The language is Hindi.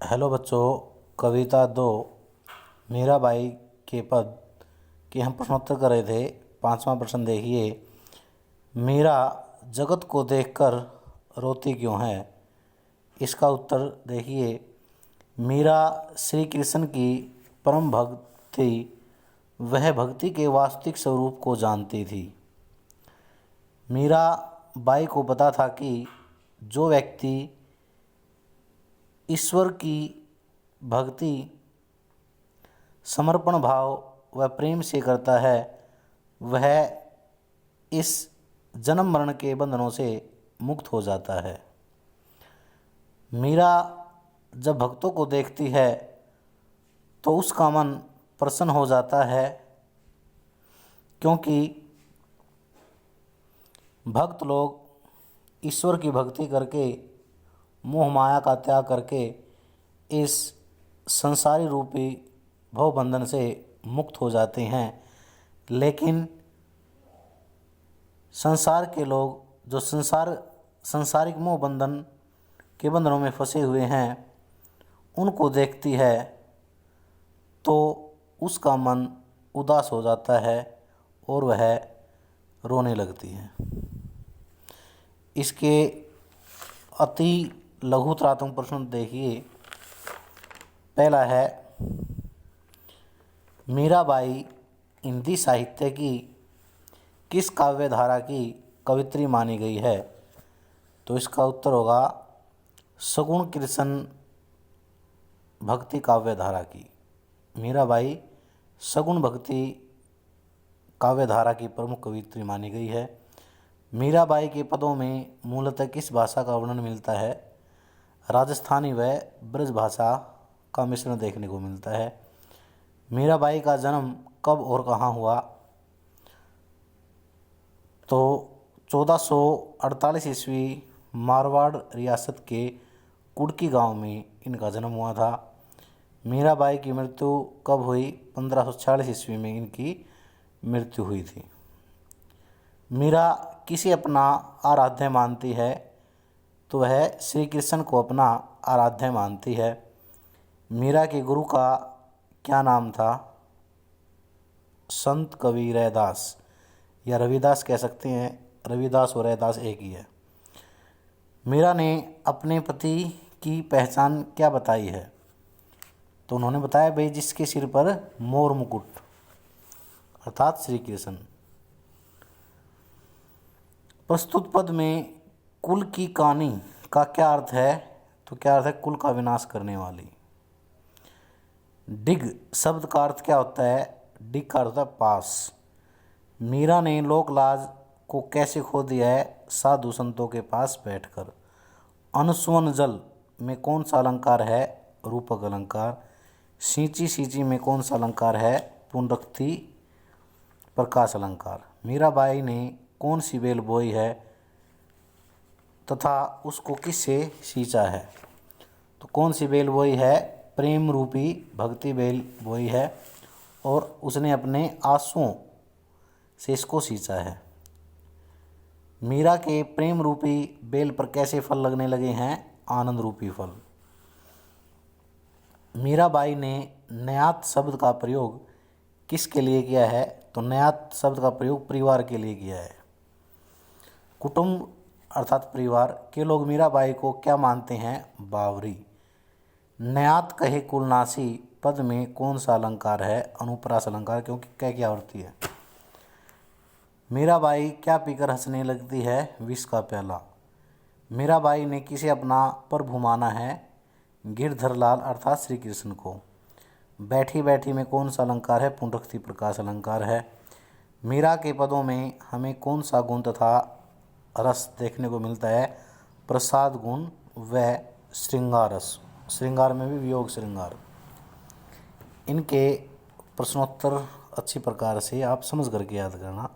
हेलो बच्चों, कविता 2 मीराबाई के पद के हम प्रश्नोत्तर कर रहे थे। 5वां प्रश्न देखिए। मीरा जगत को देखकर रोती क्यों है? इसका उत्तर देखिए। मीरा श्री कृष्ण की परम भक्त थी। वह भक्ति के वास्तविक स्वरूप को जानती थी। मीरा बाई को पता था कि जो व्यक्ति ईश्वर की भक्ति समर्पण भाव व प्रेम से करता है वह इस जन्म मरण के बंधनों से मुक्त हो जाता है। मीरा जब भक्तों को देखती है तो उसका मन प्रसन्न हो जाता है, क्योंकि भक्त लोग ईश्वर की भक्ति करके मोह माया का त्याग करके इस संसारी रूपी भव बंधन से मुक्त हो जाते हैं। लेकिन संसार के लोग जो सांसारिक मोह बंधन के बंधनों में फंसे हुए हैं उनको देखती है तो उसका मन उदास हो जाता है और वह रोने लगती है। इसके अति लघुतरात्मक प्रश्न देखिए। पहला है, मीराबाई हिंदी साहित्य की किस काव्य धारा की कवित्री मानी गई है? तो इसका उत्तर होगा सगुण कृष्ण भक्ति काव्य धारा की। मीराबाई सगुण भक्ति काव्य धारा की प्रमुख कवित्री मानी गई है। मीराबाई के पदों में मूलतः किस भाषा का वर्णन मिलता है? राजस्थानी व ब्रज भाषा का मिश्रण देखने को मिलता है। मीराबाई का जन्म कब और कहाँ हुआ? तो 1448 ईस्वी मारवाड़ रियासत के कुड़की गांव में इनका जन्म हुआ था। मीराबाई की मृत्यु कब हुई? 1546 ईस्वी में इनकी मृत्यु हुई थी। मीरा किसे अपना आराध्य मानती है? तो वह श्री कृष्ण को अपना आराध्य मानती है। मीरा के गुरु का क्या नाम था? संत कवि रैदास या रविदास कह सकते हैं। रविदास और रैदास एक ही है। मीरा ने अपने पति की पहचान क्या बताई है? तो उन्होंने बताया भाई जिसके सिर पर मोर मुकुट, अर्थात श्री कृष्ण। प्रस्तुत पद में कुल की कहानी का क्या अर्थ है? तो क्या अर्थ है? कुल का विनाश करने वाली। डिग शब्द का अर्थ क्या होता है? डिग का अर्थ होता है पास। मीरा ने लोक लाज को कैसे खो दिया है? साधु संतों के पास बैठकर। अनुस्वन जल में कौन सा अलंकार है? रूपक अलंकार। सींची सींची में कौन सा अलंकार है? पुनरुक्ति प्रकाश अलंकार। मीराबाई ने कौन सी बेल बोई है तथा उसको किससे सींचा है? तो कौन सी बेल बोई है? प्रेम रूपी भक्ति बेल बोई है और उसने अपने आंसुओं से इसको सींचा है। मीरा के प्रेम रूपी बेल पर कैसे फल लगने लगे हैं? आनंद रूपी फल। मीराबाई ने न्यात शब्द का प्रयोग किसके लिए किया है? तो न्यात शब्द का प्रयोग परिवार के लिए किया है। कुटुंब अर्थात परिवार के लोग मीराबाई को क्या मानते हैं? बावरी। न्यात कहे कुलनासी पद में कौन सा अलंकार है? अनुप्रास अलंकार, क्योंकि क्या की आवृत्ति है। मीराबाई क्या पीकर हंसने लगती है? विष का प्याला। मीराबाई ने किसे अपना प्रभु माना है? गिरधरलाल अर्थात श्री कृष्ण को। बैठी बैठी में कौन सा अलंकार है? पुनरुक्ति प्रकाश अलंकार है। मीरा के पदों में हमें कौन सा गुण तथा रस देखने को मिलता है? प्रसाद गुण व श्रृंगार रस। श्रृंगार में भी वियोग श्रृंगार। इनके प्रश्नोत्तर अच्छी प्रकार से आप समझ करके याद करना।